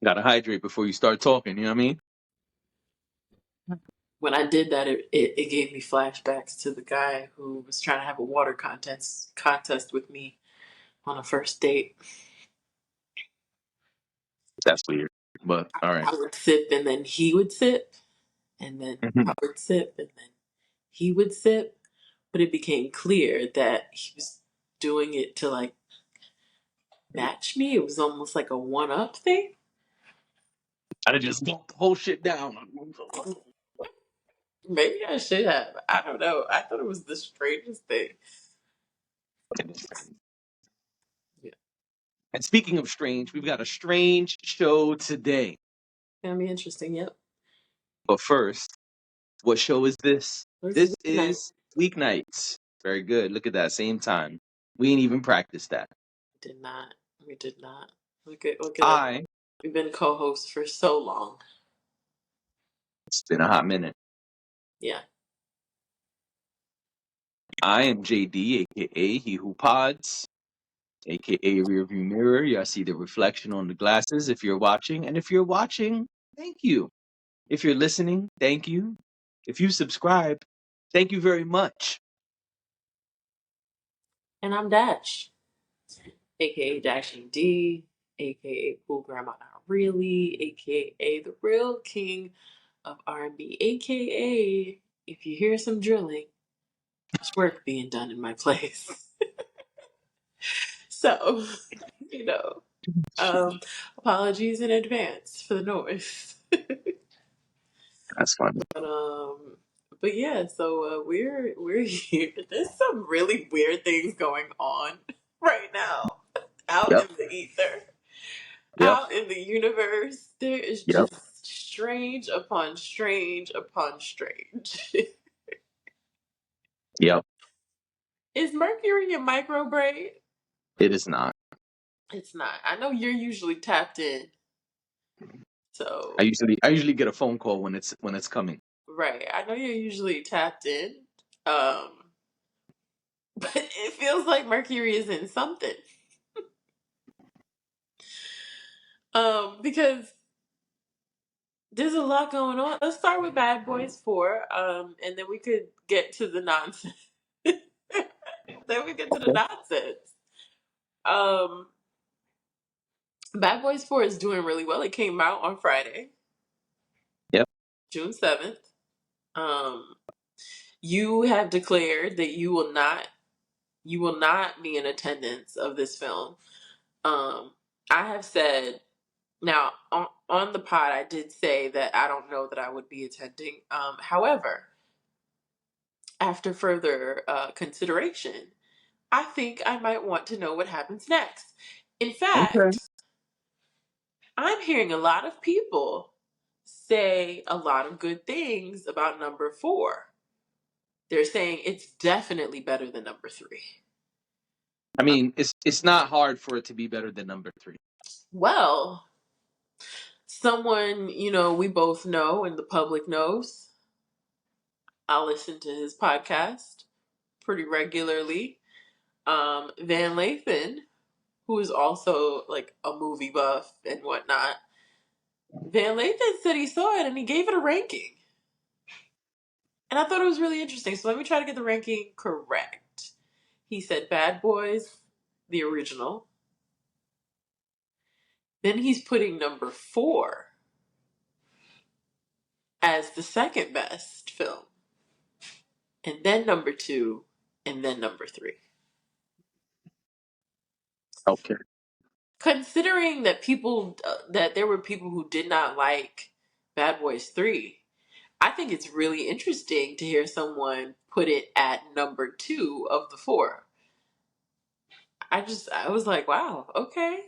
Gotta hydrate before you start talking. You know what I mean? When I did that, it gave me flashbacks to the guy who was trying to have a water contest with me on a first date. That's weird. But all right. I would sip and then he would sip, and then I would sip and then he would sip. But it became clear that he was doing it to like match me. It was almost like a one up thing. I'd just gulp the whole shit down. Maybe I should have. I don't know. I thought it was the strangest thing. Yeah. And speaking of strange, we've got a strange show today. Gonna be interesting. Yep. But first, what show is this? It's This weeknight. is Weeknights. Very good. Look at that. Same time. We ain't even practiced that. Did not. We did not. Look at us. I, We've been co-hosts for so long. it's been a hot minute. Yeah. I am JD, aka He Who Pods, aka Rearview Mirror. You see the reflection on the glasses if you're watching. And if you're watching, thank you. If you're listening, thank you. If you subscribe, thank you very much. And I'm Dash, aka Dashing D, aka Cool Grandma Not Really, aka the real king of R&B, aka if you hear some drilling, there's work being done in my place. So, you know, um, apologies in advance for the noise. That's fun. But but yeah, so we're here. There's some really weird things going on right now out Yep. in the ether, Yep. out in the universe. There is Yep. just strange upon strange upon strange. Yep. Is Mercury a microbraid? It is not. It's not. I know you're usually tapped in, I so usually get a phone call when it's coming. right. I know you're usually tapped in. Um, but it feels like Mercury is in something. Because there's a lot going on. Let's start with Bad Boys 4, and then we could get to the nonsense. Then we get to the Okay. nonsense. Um, Bad Boys 4 is doing really well. It came out on Friday, Yep. June 7th. Um, you have declared that you will not be in attendance of this film. I have said now on the pod I did say that I don't know that I would be attending. However, after further consideration, I think I might want to know what happens next. In Okay. fact, I'm hearing a lot of people say a lot of good things about number 4. They're saying it's definitely better than number 3. I mean, it's not hard for it to be better than number 3. Well, someone, we both know and the public knows, I listen to his podcast pretty regularly. Van Lathan, who is also like a movie buff and whatnot, Van Lathan said he saw it and he gave it a ranking. And I thought it was really interesting. So let me try to get the ranking correct. He said Bad Boys, the original. Then he's putting number 4 as the second best film. And then number 2, and then number 3. Okay. Considering that that there were people who did not like Bad Boys 3, I think it's really interesting to hear someone put it at number 2 of the 4. I was like, wow, okay.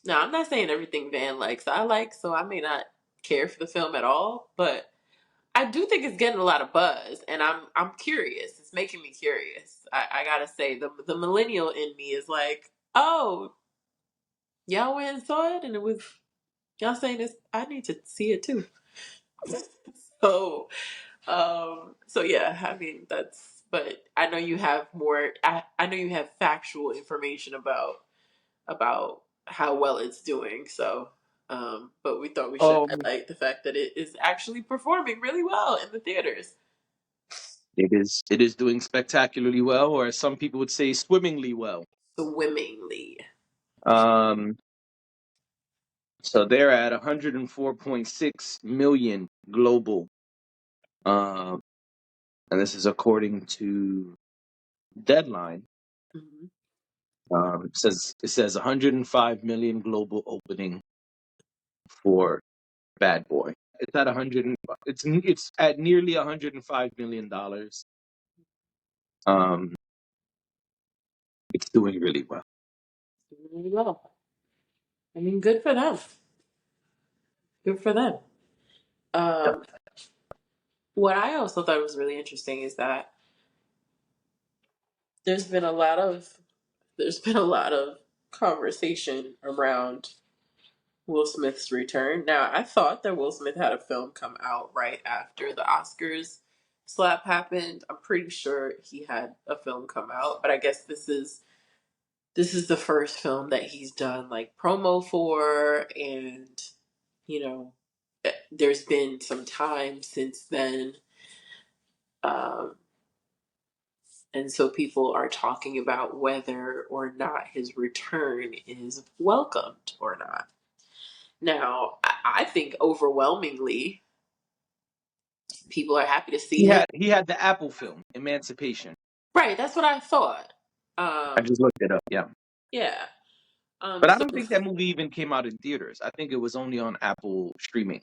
Now, I'm not saying everything Van likes I like, so I may not care for the film at all, but I do think it's getting a lot of buzz, and I'm curious. It's making me curious. I gotta say, the millennial in me is like, oh, y'all went and saw it, and it was y'all saying this. I need to see it too. So, so yeah. I mean, that's. But I know you have more. I know you have factual information about how well it's doing. So, But we thought we should Um, highlight the fact that it is actually performing really well in the theaters. it is doing spectacularly well, or as some people would say, swimmingly well. Swimmingly. Um, so they're at 104.6 million global. Um, and this is according to Deadline. Mm-hmm. It says 105 million global opening for Bad Boy. It's at 100. It's at nearly 105 million dollars. Um, it's doing really well. Really well. I mean, good for them. Good for them. Um, what I also thought was really interesting is that there's been a lot of there's been a lot of conversation around Will Smith's return. Now, I thought that Will Smith had a film come out right after the Oscars slap happened. I'm pretty sure he had a film come out, but I guess this is the first film that he's done like promo for, and you know, there's been some time since then. Um, and so people are talking about whether or not his return is welcomed or not. Now, I think overwhelmingly people are happy to see He him. had he had the Apple film Emancipation. Right, that's what I thought. I just looked it up. Yeah, Yeah. but I So don't think that movie even came out in theaters. I think it was only on Apple streaming.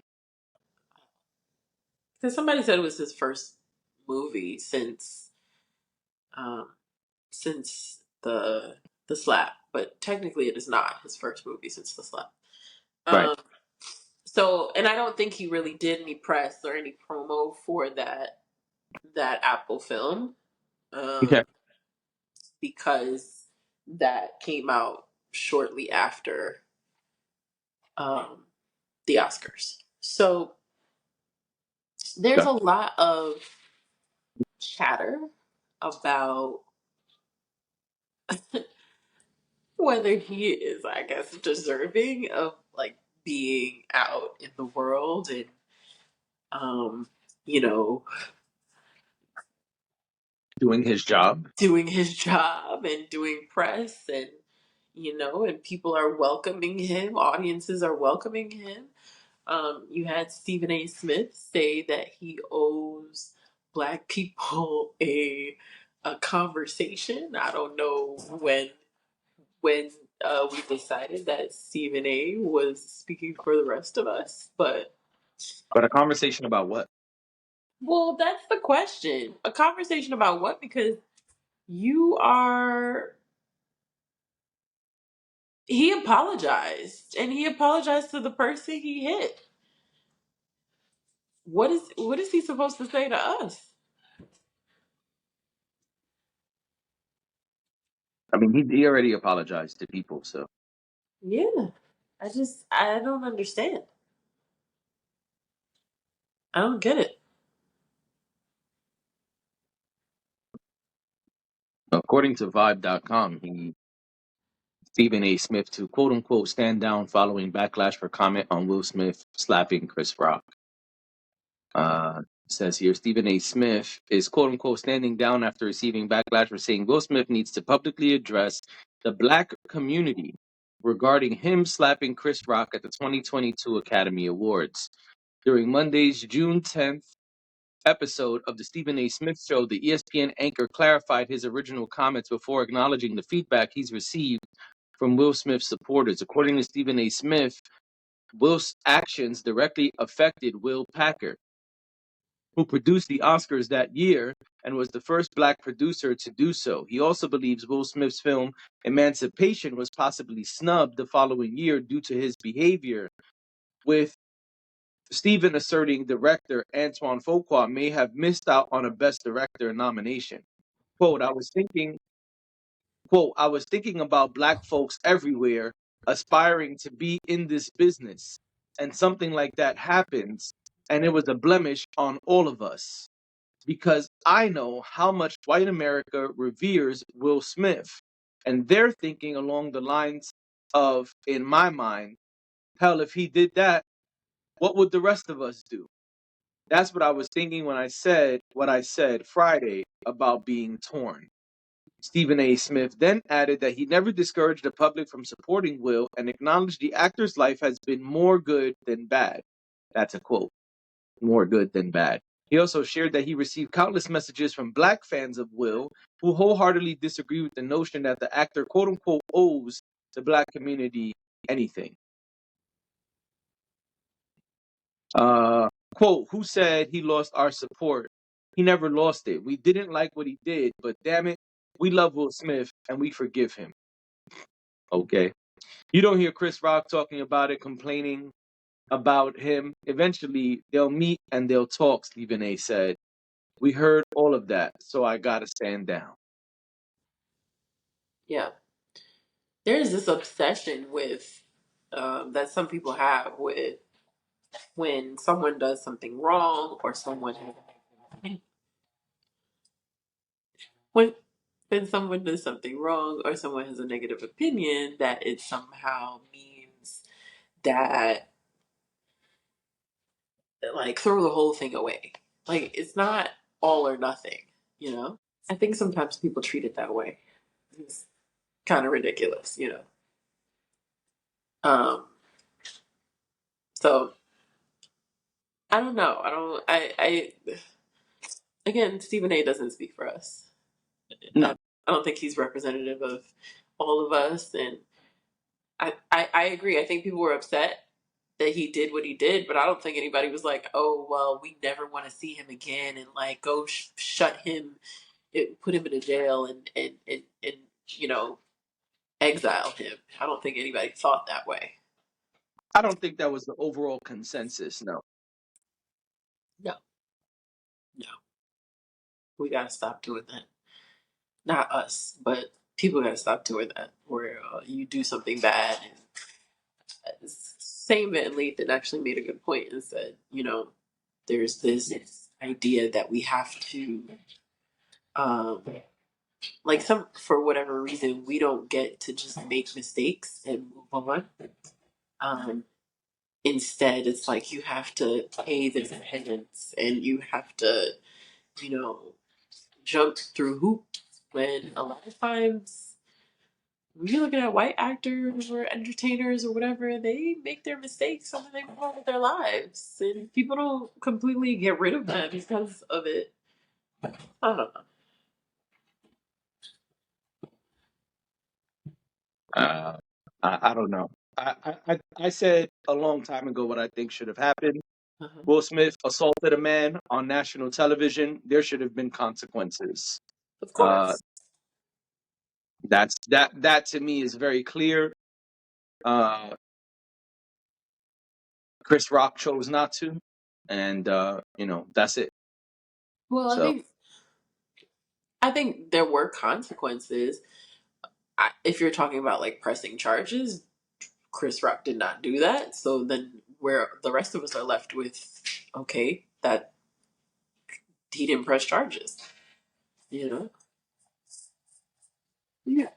because somebody said it was his first movie um, since the slap, but technically it is not his first movie since the slap. Right. Um, so, and I don't think he really did any press or any promo for that Apple film, Okay. um, because that came out shortly after um, the Oscars. So there's Okay. a lot of chatter about whether he is, I guess, deserving of like being out in the world and um, you know, Doing his job. doing his job and doing press and and people are welcoming him, audiences are welcoming him. You had Stephen A. Smith say that he owes black people a conversation. I don't know when we decided that Stephen A. was speaking for the rest of us, but But a conversation about what? well, that's the question. A conversation about what? Because you are. He apologized, and he apologized to the person he hit. What is he supposed to say to us? I mean, he already apologized to people. So Yeah, I don't understand. I don't get it. according to Vibe.com, Stephen A. Smith to quote unquote stand down following backlash for comment on Will Smith slapping Chris Rock. Says here Stephen A. Smith is quote unquote standing down after receiving backlash for saying Will Smith needs to publicly address the black community regarding him slapping Chris Rock at the 2022 Academy Awards. During Monday's June 10th episode of the Stephen A. Smith Show, the ESPN anchor clarified his original comments before acknowledging the feedback he's received from Will Smith's supporters. According to Stephen A. Smith, Will's actions directly affected Will Packer, who produced the Oscars that year and was the first black producer to do so. He also believes Will Smith's film Emancipation was possibly snubbed the following year due to his behavior, with Stephen asserting director Antoine Fuqua may have missed out on a Best Director nomination. Quote, I was thinking about black folks everywhere aspiring to be in this business, and something like that happens, and it was a blemish on all of us because I know how much white America reveres Will Smith, and they're thinking along the lines of, in my mind, Hell, if he did that, what would the rest of us do? That's what I was thinking when I said what I said Friday about being torn. Stephen A. Smith then added that he never discouraged the public from supporting Will and acknowledged the actor's life has been more good than bad. That's a quote. More good than bad. He also shared that he received countless messages from black fans of Will who wholeheartedly disagree with the notion that the actor quote unquote owes the black community anything. Quote, who said he lost our support? He never lost it. We didn't like what he did, but damn it, we love Will Smith and we forgive him. Okay. You don't hear Chris Rock talking about it, complaining about him. Eventually, they'll meet and they'll talk, Stephen A. said. We heard all of that, so I gotta stand down. Yeah. There's this obsession with that some people have with when someone does something wrong or someone when when someone does something wrong or someone has a negative opinion, that it somehow means that like throw the whole thing away. Like it's not all or nothing, you know? I think sometimes people treat it that way. It's kind of ridiculous, you know. So I don't know. I again, Stephen A doesn't speak for us. No, I don't think he's representative of all of us, and I agree. I think people were upset that he did what he did, but I don't think anybody was like, "Oh, well, we never want to see him again," and like go shut him, put him in a jail, and you know exile him. I don't think anybody thought that way. I don't think that was the overall consensus. No. No, no, we gotta stop doing that. Not us, but people gotta stop doing that. Where you do something bad, and same Van Lathan actually made a good point and said, there's this idea that we have to, um, like some for whatever reason, we don't get to just make mistakes and move on. Um, Instead, it's like you have to pay the penance and you have to, you know, jump through hoops. When a lot of times when you're looking at white actors or entertainers or whatever, they make their mistakes and then they move on with their lives. And people don't completely get rid of them because of it. I don't know. Uh, I don't know. I said a long time ago what I think should have happened. Uh-huh. Will Smith assaulted a man on national television. There should have been consequences. Of Uh, course. that to me is very clear. Uh, Chris Rock chose not to, and that's it. Well, So I think there were consequences. If you're talking about like pressing charges, Chris Rock did not do that. So then where the rest of us are left with, okay, that he didn't press charges, you know? Yeah,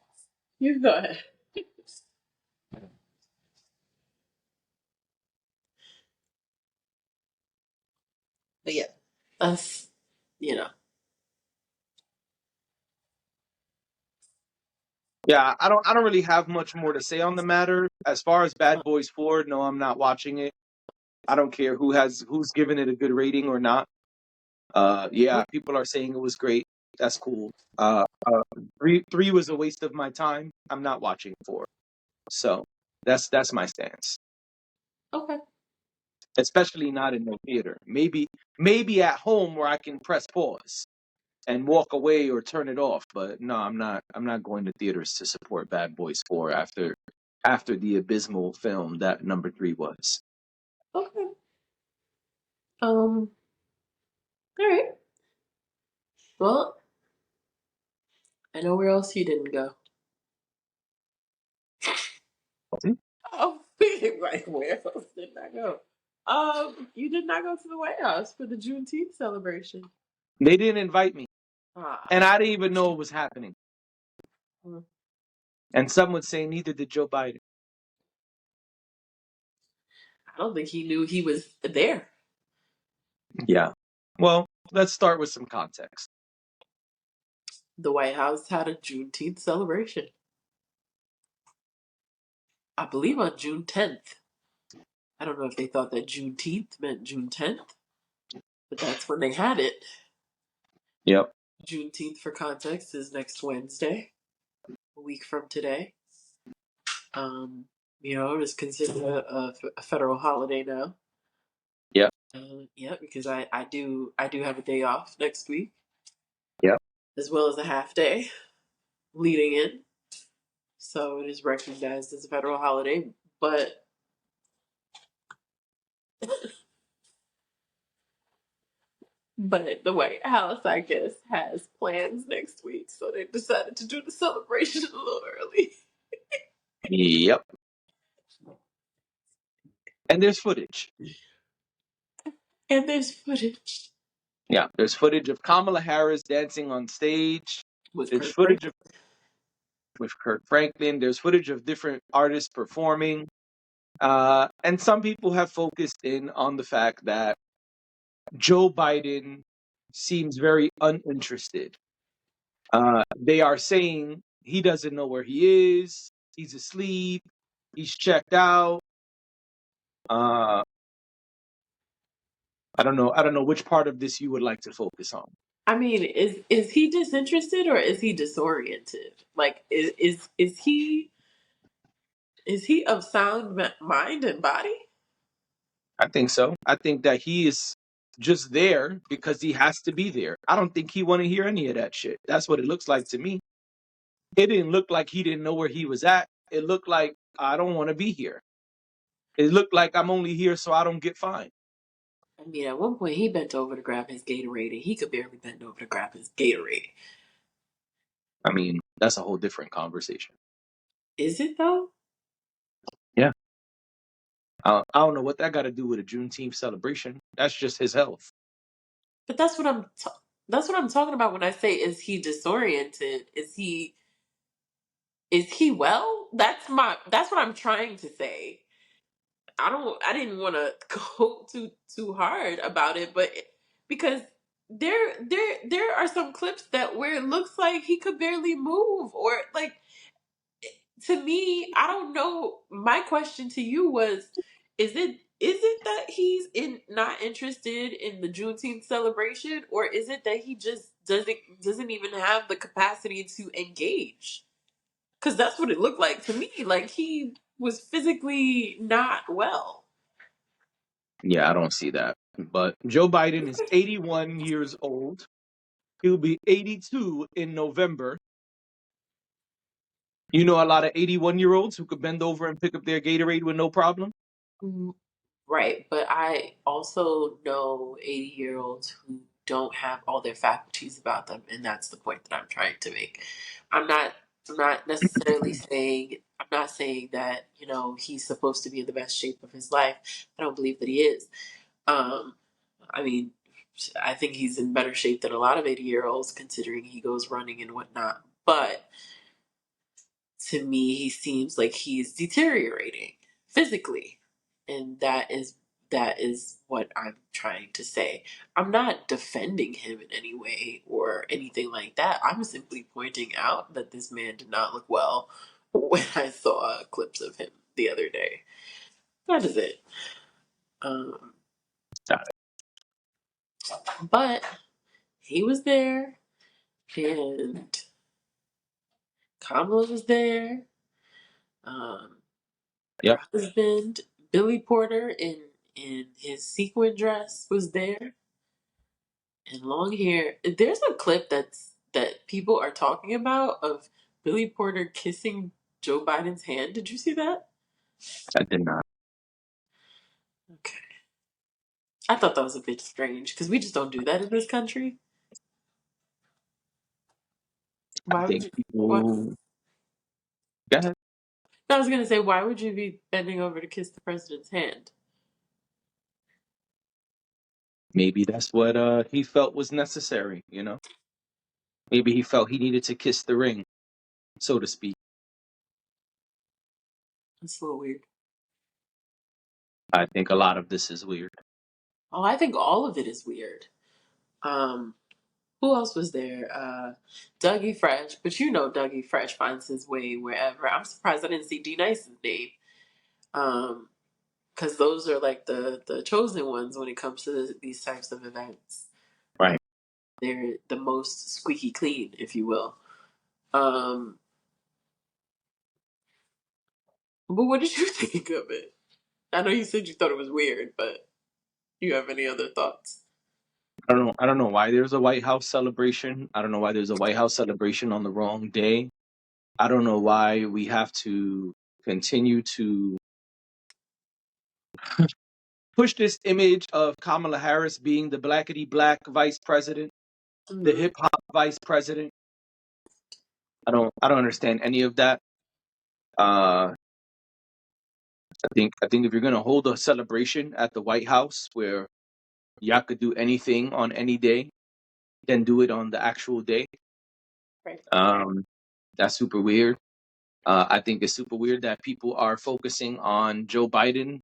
you go ahead. But yeah, that's, you know. yeah, I don't really have much more to say on the matter. As far as Bad Boys 4, no, I'm not watching it. I don't care who's giving it a good rating or not. Yeah, people are saying it was great. That's cool. Three was a waste of my time. I'm not watching 4. So that's my stance. Okay. Especially not in no theater. Maybe at home where I can press pause and walk away or turn it off. But no, I'm not going to theaters to support Bad Boys 4 after the abysmal film that number 3 was. Okay. Um, all right. Well, I know where else you didn't go. Oh, like where else did I go? You did not go to the White House for the Juneteenth celebration. They didn't invite me, Ah, and I didn't even know it was happening. hmm. And some would say neither did Joe Biden. I don't think he knew he was there. Yeah. Well, let's start with some context. The White House had a Juneteenth celebration. I believe on June 10th. I don't know if they thought that Juneteenth meant June 10th, but that's when they had it. Yep. Juneteenth, for context, is next Wednesday, a week from today. Um, it is considered a federal holiday now. Yep. Yeah, because I do have a day off next week, Yep. as well as a half day leading in. So it is recognized as a federal holiday. But the White House, I guess, has plans next week, so they decided to do the celebration a little early. Yep. And there's footage. And there's footage Yeah, there's footage of Kamala Harris dancing on stage. with There's Kurt footage Franklin. of with Kurt Franklin. There's footage of different artists performing. And some people have focused in on the fact that Joe Biden seems very uninterested. They are saying he doesn't know where he is. He's asleep. He's checked out. Uh, I don't know. I don't know which part of this you would like to focus on. I mean, is he disinterested or is he disoriented? Like, is he of sound mind and body? I think so. I think that he is just there because he has to be there. I don't think he want to hear any of that shit. That's what it looks like to me. It didn't look like he didn't know where he was at. It looked like I don't want to be here. It looked like I'm only here so I don't get fined. I mean, at one point he bent over to grab his Gatorade, and he could barely bend over to grab his Gatorade. I mean, that's a whole different conversation. Is it though? Yeah. I don't know what that got to do with a Juneteenth celebration. That's just his health. But that's what I'm talking about when I say is he disoriented? Is he well? That's what I'm trying to say. I didn't want to go too hard about it, but because there are some clips that where it looks like he could barely move, or like, to me, I don't know. My question to you was, is it that he's not interested in the Juneteenth celebration, or is it that he just doesn't even have the capacity to engage? Because that's what it looked like to me. Like he was physically not well. Yeah, I don't see that. But Joe Biden is 81 years old. He'll be 82 in November. You know a lot of 81-year-olds who could bend over and pick up their Gatorade with no problem? Mm, right, but I also know 80-year-olds who don't have all their faculties about them, and that's the point that I'm trying to make. I'm not I'm not necessarily saying I'm not saying that, he's supposed to be in the best shape of his life. I don't believe that he is. Um I mean, I think he's in better shape than a lot of 80-year-olds considering he goes running and whatnot. But to me, he seems like he's deteriorating physically, and that is what I'm trying to say. I'm not defending him in any way or anything like that. I'm simply pointing out that this man did not look well when I saw clips of him the other day. That is it. Um, but he was there, and Kamala was there. Um, Her Yep. husband, Billy Porter, in his sequin dress, was there, and long hair. There's a clip that people are talking about of Billy Porter kissing Joe Biden's hand. Did you see that? I did not. Okay, I thought that was a bit strange because we just don't do that in this country. I Why would think you? What? people. Go ahead. I was gonna say, why would you be bending over to kiss the president's hand? Maybe that's what he felt was necessary, you know? Maybe he felt he needed to kiss the ring, so to speak. That's a little weird. I think a lot of this is weird. Oh, I think all of it is weird. Who else was there? Dougie Fresh, but you know Dougie Fresh finds his way wherever. I'm surprised I didn't see D Nice's name. Because those are like the chosen ones when it comes to these types of events. Right. They're the most squeaky clean, if you will. Um, but what did you think of it? I know you said you thought it was weird, but do you have any other thoughts? I don't know why there's a White House celebration. I don't know why there's a White House celebration on the wrong day. I don't know why we have to continue to push this image of Kamala Harris being the blackety black vice president, the Mm-hmm. hip hop vice president. I don't understand any of that. Uh, I think if you're gonna hold a celebration at the White House where y'all could do anything on any day, then do it on the actual day. Right. Um, that's super weird. I think it's super weird that people are focusing on Joe Biden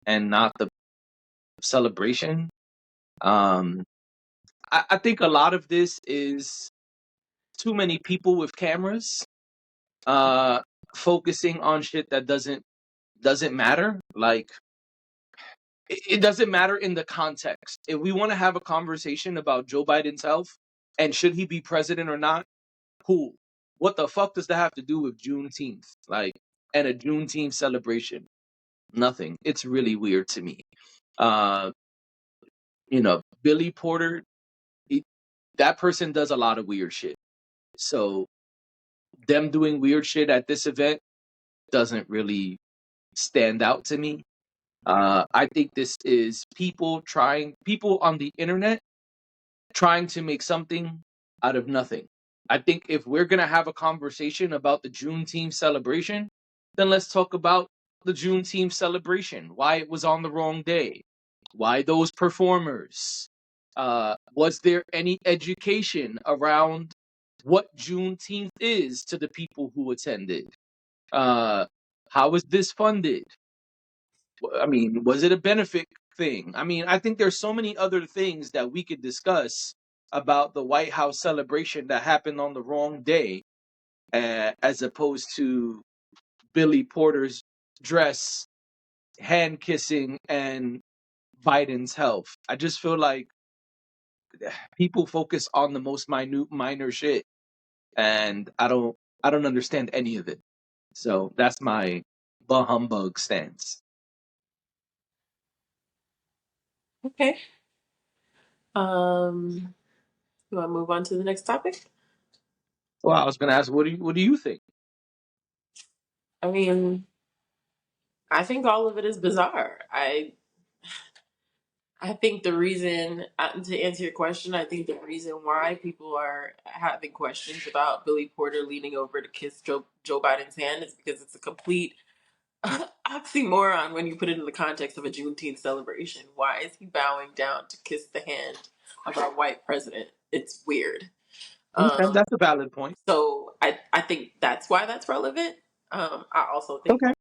and not the celebration. Um, I think a lot of this is too many people with cameras uh, focusing on shit that doesn't matter. Like it doesn't matter in the context. If we want to have a conversation about Joe Biden's health and should he be president or not, cool. What the fuck does that have to do with Juneteenth? Like, and a Juneteenth celebration? Nothing. It's really weird to me. Uh, Billy Porter, he, that person does a lot of weird shit. So them doing weird shit at this event doesn't really stand out to me. I think this is people on the internet trying to make something out of nothing. I think if we're going to have a conversation about the Juneteenth celebration, then let's talk about the Juneteenth celebration, why it was on the wrong day, why those performers. Was there any education around what Juneteenth is to the people who attended? Uh, how was this funded? I mean, was it a benefit thing? I mean, I think there's so many other things that we could discuss about the White House celebration that happened on the wrong day, as opposed to Billy Porter's dress, hand kissing, and Biden's health. I just feel like people focus on the most minor shit, and I don't understand any of it. So that's my bah humbug stance. Okay. You want to move on to the next topic? Well, I was gonna ask, what do you think? I mean, I think all of it is bizarre. I think the reason, to answer your question, I think the reason why people are having questions about Billy Porter leaning over to kiss Joe Biden's hand is because it's a complete oxymoron when you put it in the context of a Juneteenth celebration. Why is he bowing down to kiss the hand of our white president? It's weird. Okay, Um, that's a valid point. so I think that's why that's relevant. I also think Okay.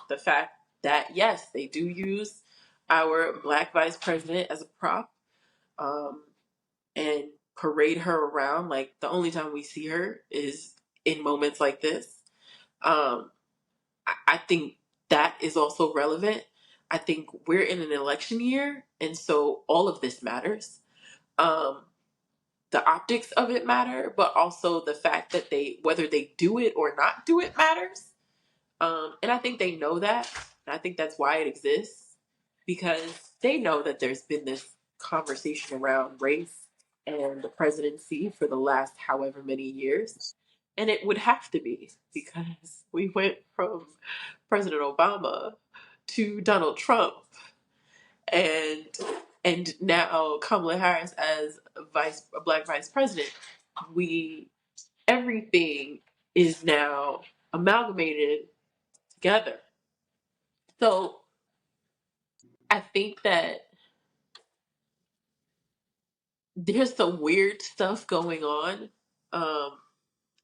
the fact that, yes, they do use our black vice president as a prop, um, and parade her around. Like, the only time we see her is in moments like this. Um, I think that is also relevant. I think we're in an election year, and so all of this matters. Um, the optics of it matter, but also the fact that whether they do it or not do it matters. And I think they know that. And I think that's why it exists, because they know that there's been this conversation around race and the presidency for the last however many years. And it would have to be, because we went from President Obama to Donald Trump, and now Kamala Harris as a black vice president. We Everything is now amalgamated together. So I think that there's some weird stuff going on. Um,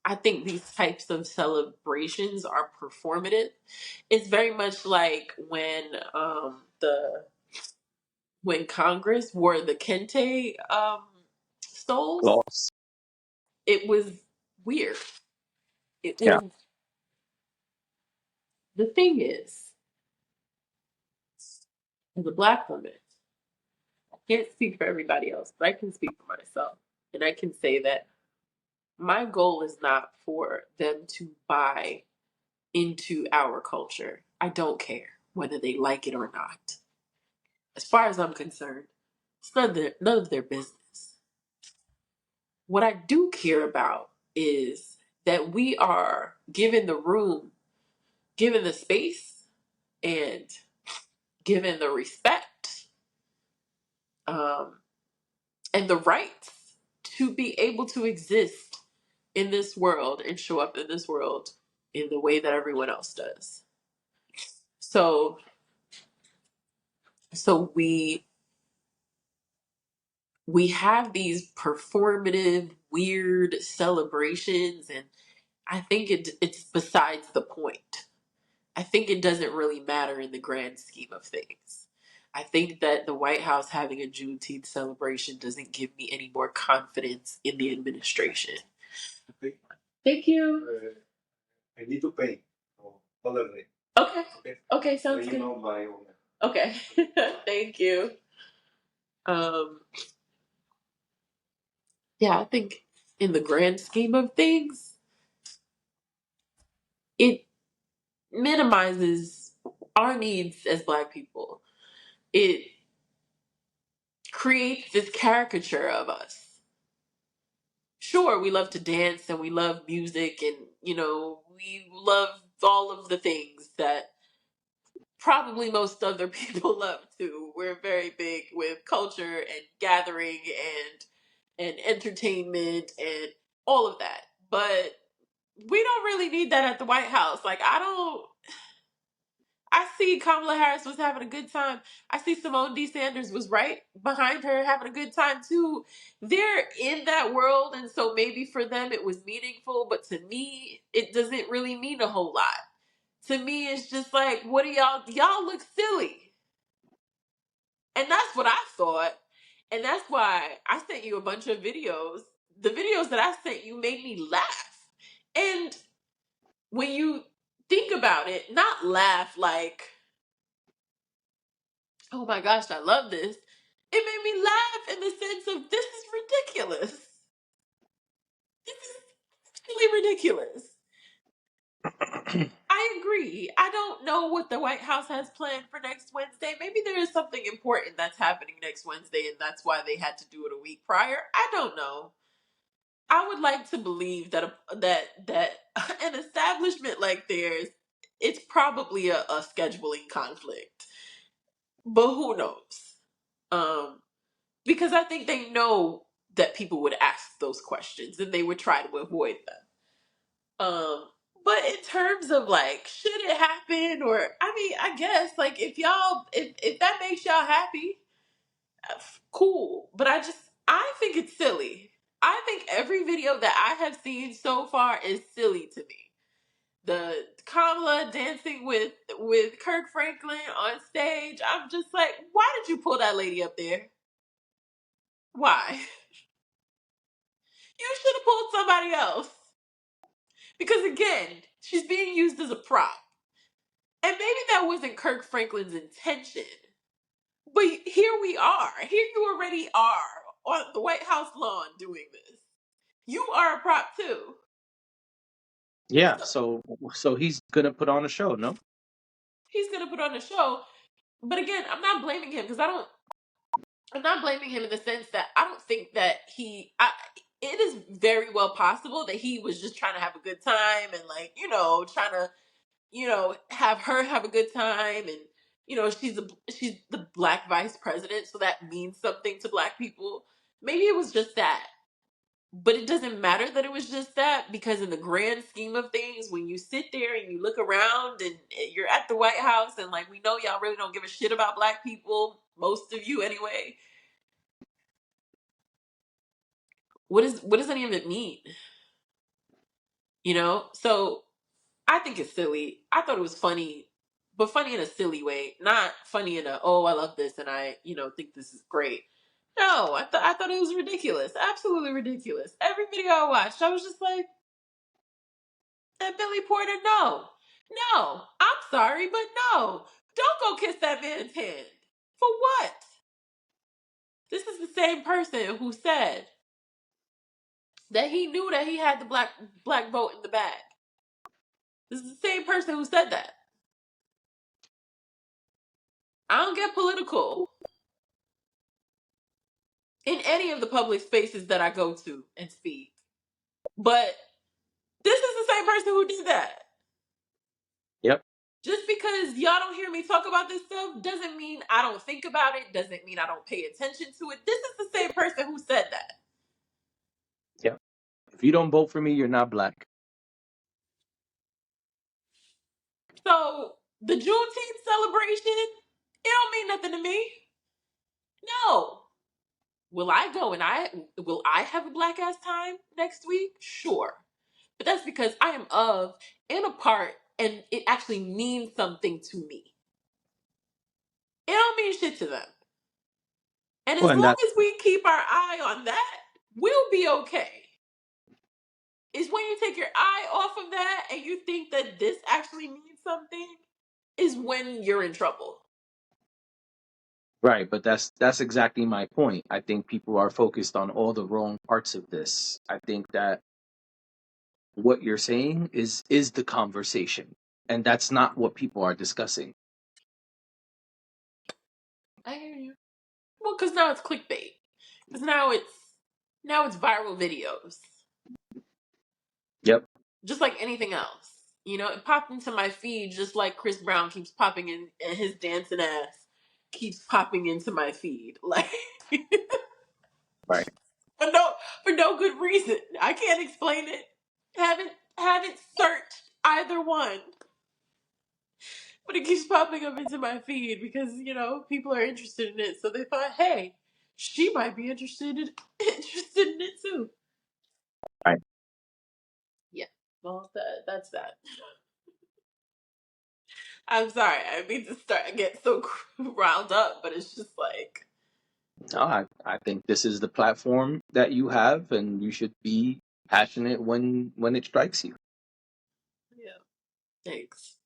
I think these types of celebrations are performative. It's very much like the when Congress wore the kente stoles. Loss. It was weird. It Yeah. was the thing is, as a black woman, I can't speak for everybody else, but I can speak for myself. And I can say that my goal is not for them to buy into our culture. I don't care whether they like it or not. As far as I'm concerned, it's none of their business. What I do care about is that we are given the room, given the space, and given the respect um, and the rights to be able to exist in this world and show up in this world in the way that everyone else does. So, so we have these performative, weird celebrations, and I think it's besides the point. I think it doesn't really matter in the grand scheme of things. I think that the White House having a Juneteenth celebration doesn't give me any more confidence in the administration. Okay. Thank you. I need to pay. Okay. Okay. Okay, sounds good. Okay. Thank you. Um, yeah, I think in the grand scheme of things, it minimizes our needs as Black people. It creates this caricature of us. Sure, we love to dance and we love music and, we love all of the things that probably most other people love too. We're very big with culture and gathering and entertainment and all of that. But we don't really need that at the White House. Like I see Kamala Harris was having a good time. I see Simone D. Sanders was right behind her having a good time too. They're in that world, and so maybe for them it was meaningful, but to me, it doesn't really mean a whole lot. To me, it's just like, what do y'all look silly. And that's what I thought. And that's why I sent you a bunch of videos. The videos that I sent you made me laugh. And when you think about it, not laugh like, oh my gosh, I love this. It made me laugh in the sense of, this is ridiculous. This is really ridiculous. I agree. I don't know what the White House has planned for next Wednesday. Maybe there is something important that's happening next Wednesday, and that's why they had to do it a week prior. I don't know. I would like to believe that that an establishment like theirs, it's probably a scheduling conflict, but who knows? Um, because I think they know that people would ask those questions and they would try to avoid them. But in terms of like, should it happen? Or I mean, I guess like if that makes y'all happy, cool. But I think it's silly. I think every video that I have seen so far is silly to me. The Kamala dancing with Kirk Franklin on stage, I'm just like, why did you pull that lady up there? Why? You should have pulled somebody else. Because again, she's being used as a prop. And maybe that wasn't Kirk Franklin's intention. But here we are. Here you already are on the White House lawn doing this. You are a prop too. Yeah. So So he's gonna put on a show, no? he's gonna put on a show. But again, I'm not blaming him because I'm not blaming him in the sense that I don't think that it is very well possible that he was just trying to have a good time and like, trying to, have her have a good time. And, she's the Black vice president. So that means something to Black people. Maybe it was just that. But it doesn't matter that it was just that, because in the grand scheme of things, when you sit there and you look around and you're at the White House and like, we know y'all really don't give a shit about Black people, most of you anyway. What does any of it mean? So I think it's silly. I thought it was funny, but funny in a silly way, not funny in a, oh, I love this and I, think this is great. No, I thought it was ridiculous. Absolutely ridiculous. Every video I watched, I was just like, and Billy Porter, no. No. I'm sorry, but no. Don't go kiss that man's hand. For what? This is the same person who said that he knew that he had the black vote in the bag. This is the same person who said that. I don't get political in any of the public spaces that I go to and speak. But this is the same person who did that. Yep. Just because y'all don't hear me talk about this stuff doesn't mean I don't think about it, doesn't mean I don't pay attention to it. This is the same person who said that. Yep. If you don't vote for me, you're not black. So the Juneteenth celebration, it don't mean nothing to me. No. Will I have a black ass time next week? Sure. But that's because I am of and a part and it actually means something to me. It don't mean shit to them. And as Well, and long that as we keep our eye on that, we'll be okay. Is when you take your eye off of that and you think that this actually means something, is when you're in trouble. right, but that's exactly my point. I think people are focused on all the wrong parts of this. I think that what you're saying is the conversation, and that's not what people are discussing. I hear you. Well, because now it's clickbait. Because now it's viral videos. Yep. Just like anything else. It popped into my feed just like Chris Brown keeps popping in and his dancing ass keeps popping into my feed. Like Right. for no good reason. I can't explain it. Haven't searched either one. But it keeps popping up into my feed because, people are interested in it. So they thought, hey, she might be interested in it too. Right. Yeah. Well, that's that. I'm sorry. I mean to get so riled up, but it's just like, No, I think this is the platform that you have, and you should be passionate when it strikes you. yeah, thanks.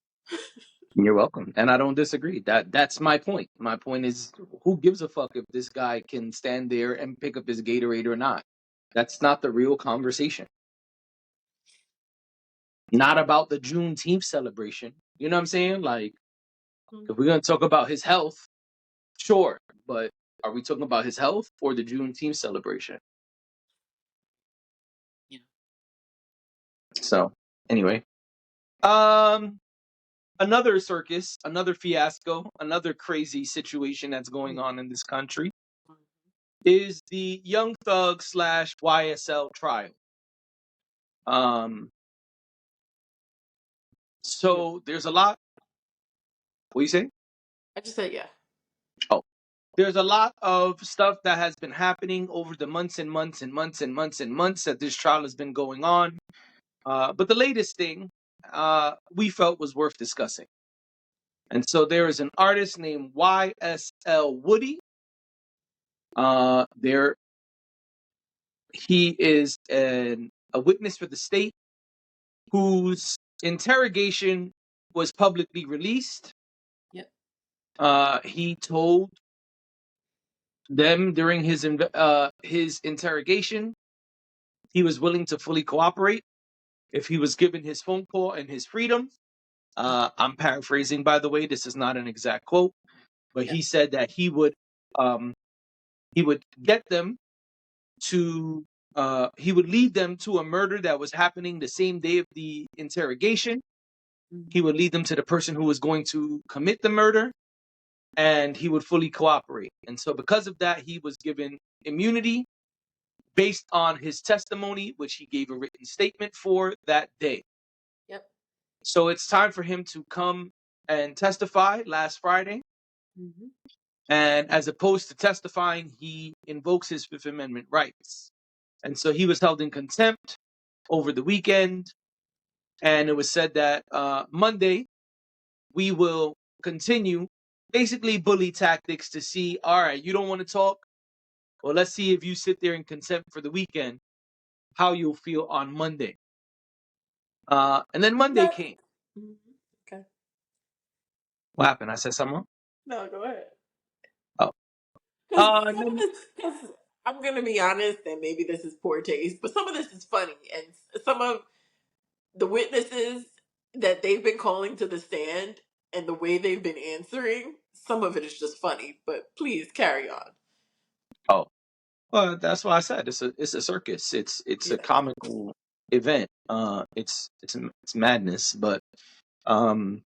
You're welcome, and I don't disagree. That's my point. My point is, who gives a fuck if this guy can stand there and pick up his Gatorade or not? That's not the real conversation. Not about the Juneteenth celebration. You know what I'm saying? Like, if we're gonna talk about his health, sure, but are we talking about his health or the Juneteenth celebration? Yeah. So, anyway, um, another circus, another fiasco, another crazy situation that's going on in this country is the Young Thug slash YSL trial. Um, Yeah. so there's a lot. What you say? I just said yeah. Oh, there's a lot of stuff that has been happening over the months and months and months and months and months that this trial has been going on. But the latest thing we felt was worth discussing. And so there is an artist named YSL Woody. There he is a witness for the state whose interrogation was publicly released. Yep. He told them during his interrogation he was willing to fully cooperate if he was given his phone call and his freedom. I'm paraphrasing, by the way. This is not an exact quote, but Yep. he said that he would get them to he would lead them to a murder that was happening the same day of the interrogation. He would lead them to the person who was going to commit the murder, and he would fully cooperate. And so because of that, he was given immunity based on his testimony, which he gave a written statement for that day. Yep. So it's time for him to come and testify last Friday. Mm-hmm. And as opposed to testifying, he invokes his Fifth Amendment rights. And so he was held in contempt over the weekend. and it was said that Monday we will continue basically bully tactics to see, all right, you don't want to talk? Well, let's see if you sit there in contempt for the weekend, how you'll feel on Monday. And then Monday That, came. mhm. Okay. What happened? I said something. No, go ahead. Oh, Because and some of then this, because I'm gonna be honest, and maybe this is poor taste, but some of this is funny, and some of the witnesses that they've been calling to the stand and the way they've been answering, some of it is just funny. But please carry on. oh, well, that's why I said it's a circus. It's a Yeah, comical event. It's madness, but um,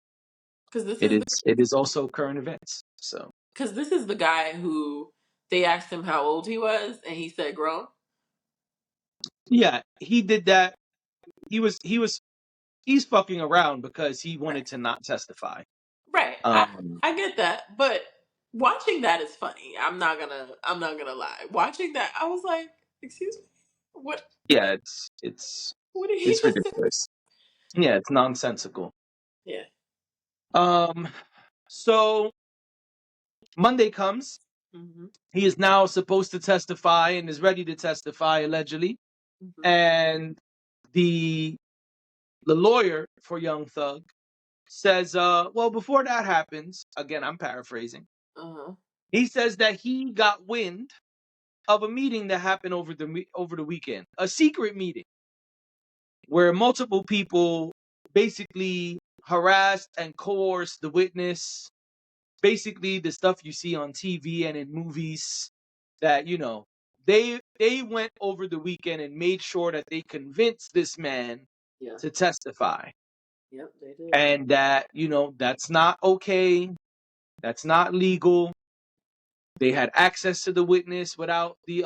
because it is also current events. So this is the guy who they asked him how old he was, and he said grown. yeah, he did that. He's fucking around because he Right. wanted to not testify. Right. Um, I get that, but watching that is funny. I'm not gonna lie. Watching that, I was like, excuse me, what yeah, it's what did he it's just say? ridiculous. Yeah, it's nonsensical. Yeah. Um, so Monday comes. Mm-hmm. He is now supposed to testify and is ready to testify allegedly. Mm-hmm. And the the lawyer for Young Thug says, well, before that happens, again, I'm paraphrasing. Uh-huh. He says that he got wind of a meeting that happened over the weekend, a secret meeting where multiple people basically harassed and coerced the witness. Basically, the stuff you see on TV and in movies that they went over the weekend and made sure that they convinced this man Yeah. to testify, Yep, they did. and that that's not okay, that's not legal. They had access to the witness without the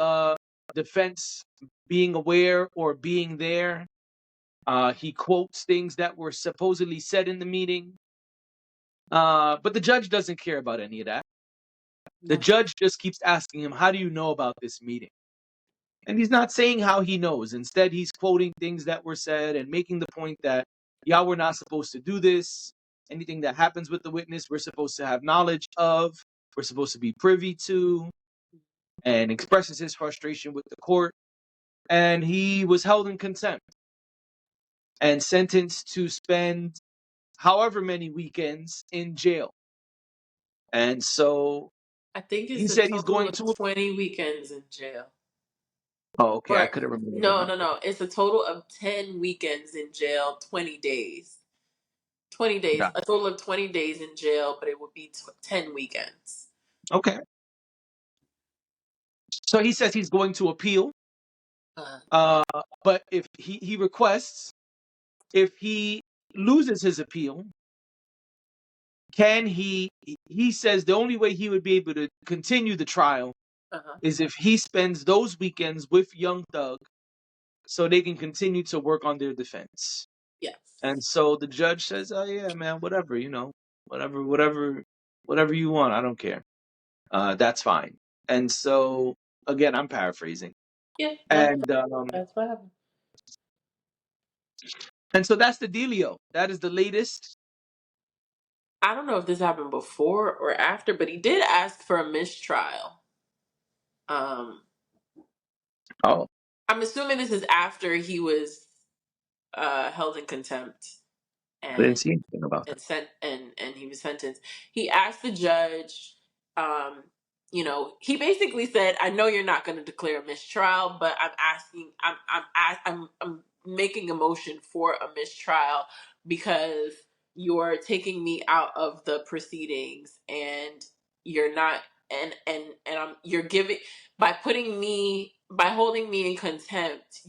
defense being aware or being there. He quotes things that were supposedly said in the meeting, but the judge doesn't care about any of that. The No. judge just keeps asking him, how do you know about this meeting? And he's not saying how he knows. Instead, he's quoting things that were said and making the point that, y'all were not supposed to do this. Anything that happens with the witness, we're supposed to have knowledge of, we're supposed to be privy to, and expresses his frustration with the court. And he was held in contempt and sentenced to spend however many weekends in jail. And so I think he it's a said he's total going of to. 20 weekends in jail. Oh, okay. I Or couldn't remember the no, number. no, no. It's a total of 10 weekends in jail, 20 days. 20 days. Yeah. A total of 20 days in jail, but it would be 10 weekends. Okay. So he says he's going to appeal. Uh, Uh, but if he requests, if he loses his appeal, can he says the only way he would be able to continue the trial uh-huh. is if he spends those weekends with Young Thug so they can continue to work on their defense. Yes. And so the judge says, "Oh yeah, man, whatever, whatever you want, I don't care. That's fine." And so again, I'm paraphrasing, Yeah, and that's what happened. and so that's the dealio. That is the latest. I don't know if this happened before or after, but he did ask for a mistrial. Um, Oh, I'm assuming this is after he was held in contempt I didn't and see anything about that. and he was sentenced. He asked the judge, um, he basically said, "I know you're not going to declare a mistrial, but I'm making a motion for a mistrial because you're taking me out of the proceedings and you're not you're giving by holding me in contempt,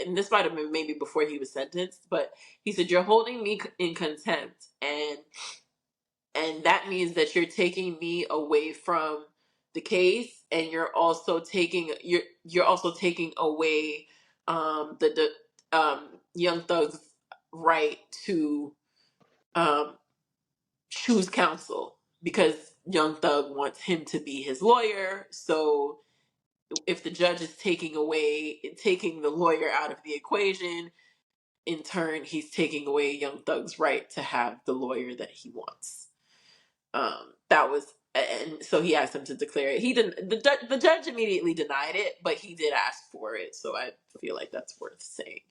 and this might have been maybe before he was sentenced, but he said, you're holding me in contempt, and that means that you're taking me away from the case, and you're also taking away Young Thug's right to um, choose counsel, because Young Thug wants him to be his lawyer. So if the judge is taking the lawyer out of the equation, in turn, he's taking away Young Thug's right to have the lawyer that he wants. That was, and so he asked him to declare it. He didn't. The judge immediately denied it, but he did ask for it. So I feel like that's worth saying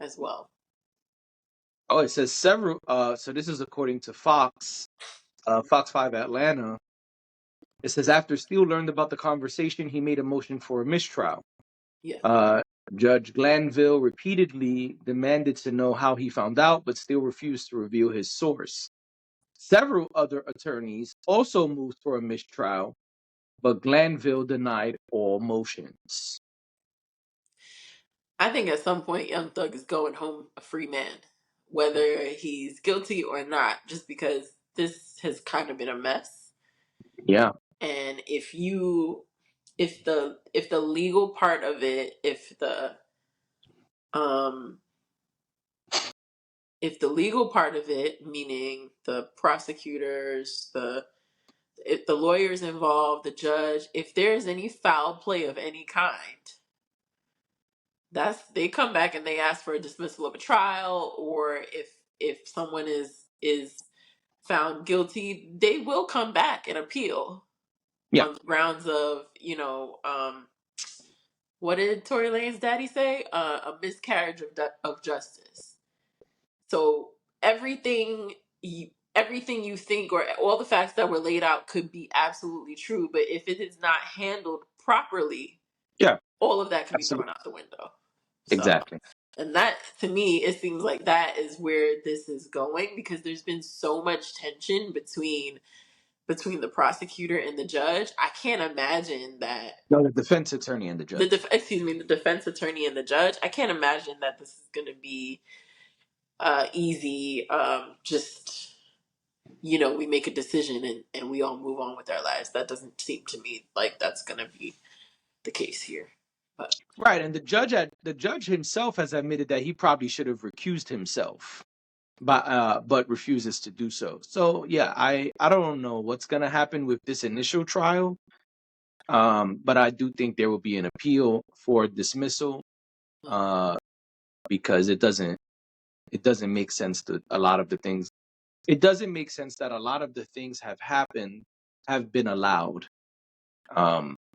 as well. Oh, it says several. So this is according to Fox, Fox 5 Atlanta. It says after Steele learned about the conversation, he made a motion for a mistrial. Yeah. Uh, Judge Glanville repeatedly demanded to know how he found out, but Steele refused to reveal his source. Several other attorneys also moved for a mistrial, but Glanville denied all motions. I think at some point Young Thug is going home a free man, whether he's guilty or not, just because this has kind of been a mess. Yeah. And if the legal part of it, um if the legal part of it, meaning the prosecutors, if the lawyers involved, the judge, if there's any foul play of any kind, they come back and they ask for a dismissal of a trial, or if someone is found guilty, they will come back and appeal Yeah. on the grounds of, what did Tory Lane's daddy say? A miscarriage of justice. So everything you think, or all the facts that were laid out, could be absolutely true, but if it is not handled properly, Yeah. all of that can be thrown Absolutely. out the window. So, Exactly. and that, to me, it seems like that is where this is going, because there's been so much tension between the prosecutor and the judge. I can't imagine that No, the defense attorney and the judge. the defense attorney and the judge. I can't imagine that this is going to be easy. Just, we make a decision and we all move on with our lives. That doesn't seem to me like that's going to be the case here. But Right, and the judge himself has admitted that he probably should have recused himself, but refuses to do so. So yeah, I don't know what's gonna happen with this initial trial, but I do think there will be an appeal for dismissal, uh, because it doesn't make sense to a lot of the things. It doesn't make sense that a lot of the things have been allowed.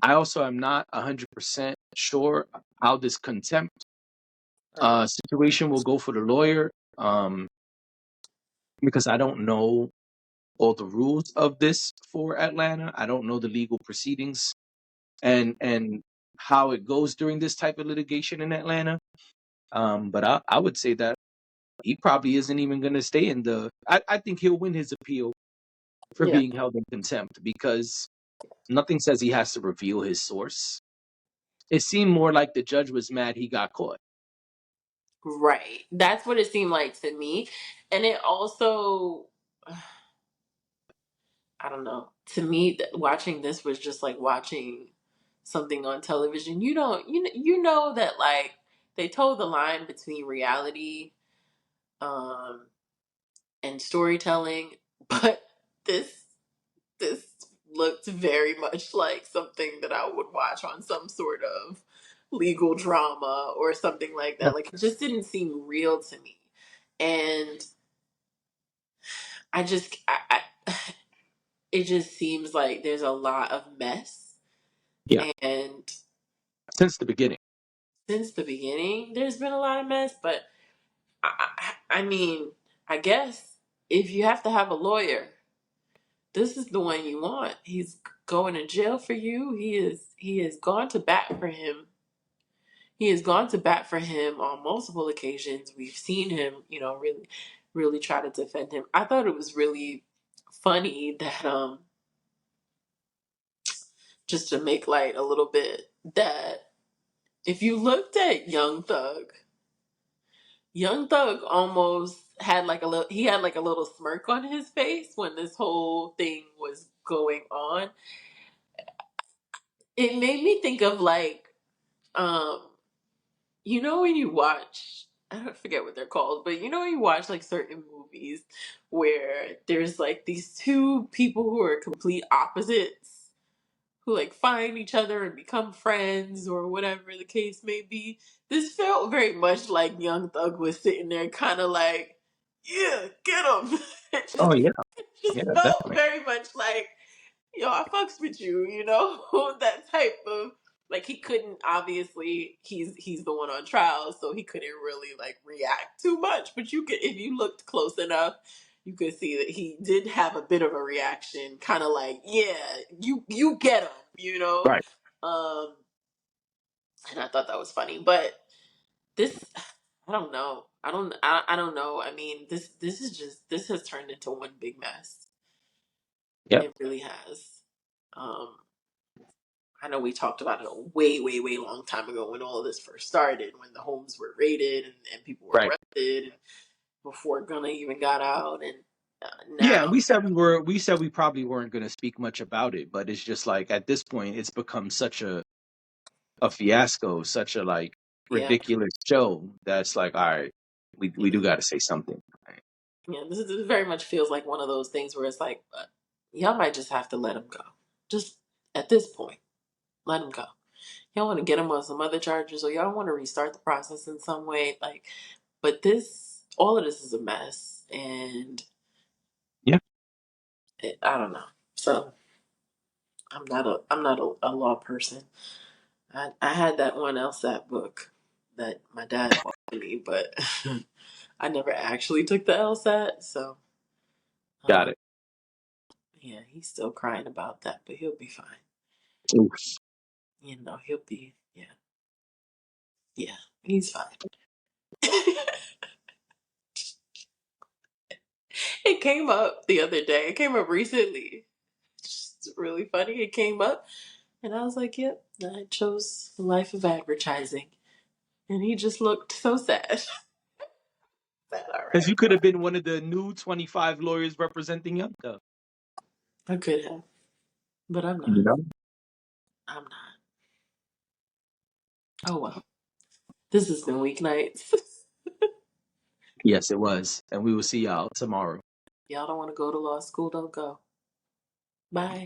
I also am not 100% sure how this contempt situation will go for the lawyer, because I don't know all the rules of this for Atlanta. I don't know the legal proceedings and how it goes during this type of litigation in Atlanta. But I would say that he probably isn't even going to stay in the. I think he'll win his appeal for yeah, being held in contempt because nothing says he has to reveal his source. It seemed more like the judge was mad he got caught. right. That's what it seemed like to me, and it also, I don't know. To me, watching this was just like watching something on television. You know that, like, they told the line between reality, um, and storytelling, but this this looked very much like something that I would watch on some sort of legal drama or something like that. Like, it just didn't seem real to me, and I just I it just seems like there's a lot of mess. Yeah, And since the beginning. since the beginning, there's been a lot of mess. But I mean, I guess if you have to have a lawyer, this is the one you want. He's going to jail for you. He has gone to bat for him. He has gone to bat for him on multiple occasions. We've seen him, really, really try to defend him. I thought it was really funny that, just to make light a little bit, that if you looked at Young Thug almost had like a little, he had like a little smirk on his face when this whole thing was going on. It made me think of, like, um when you watch, I don't forget what they're called, but when you watch like certain movies where there's like these two people who are complete opposites who like find each other and become friends or whatever the case may be. This felt very much like Young Thug was sitting there kind of like, yeah, get him. Oh yeah, It just yeah, felt definitely. very much like, yo, I fucks with you, you know? That type of like he couldn't obviously he's the one on trial, so he couldn't really like react too much. But you could if you looked close enough, you could see that he did have a bit of a reaction, kind of like, yeah, you get him, you know? Right. Um and I thought that was funny. But this I don't know. I don't know. I mean, this is just this has turned into one big mess. Yep. It really has. Um I know we talked about it a way, way, way long time ago when all of this first started, when the homes were raided and people were Right. arrested, and before Gunna even got out, and now, Yeah, we said we probably weren't going to speak much about it, but it's just like at this point, it's become such a fiasco, such a like yeah, ridiculous show that's like, all right, we yeah, do got to say something. Right? yeah. This very much feels like one of those things where it's like, y'all might just have to let him go. Just at this point, let him go. Y'all want to get him on some other charges, or y'all want to restart the process in some way, like. But all of this is a mess, and Yeah, I don't know. So I'm not a law person. I had that one LSAT book that my dad bought for me, but I never actually took the LSAT. So, got um, it. yeah, he's still crying about that, but he'll be fine. Oof. You know, he'll be, yeah, yeah, he's fine. It came up the other day. It came up recently. It's really funny. It came up, and I was like, yep, I chose the life of advertising. And he just looked so sad. Said, all Because you right, could have been one of the new 25 lawyers representing Young Thug. I could have, but I'm You not. know? I'm not. Oh well. This has been Weeknights. Yes, it was, and we will see y'all tomorrow. Y'all don't want to go to law school, don't go. Bye.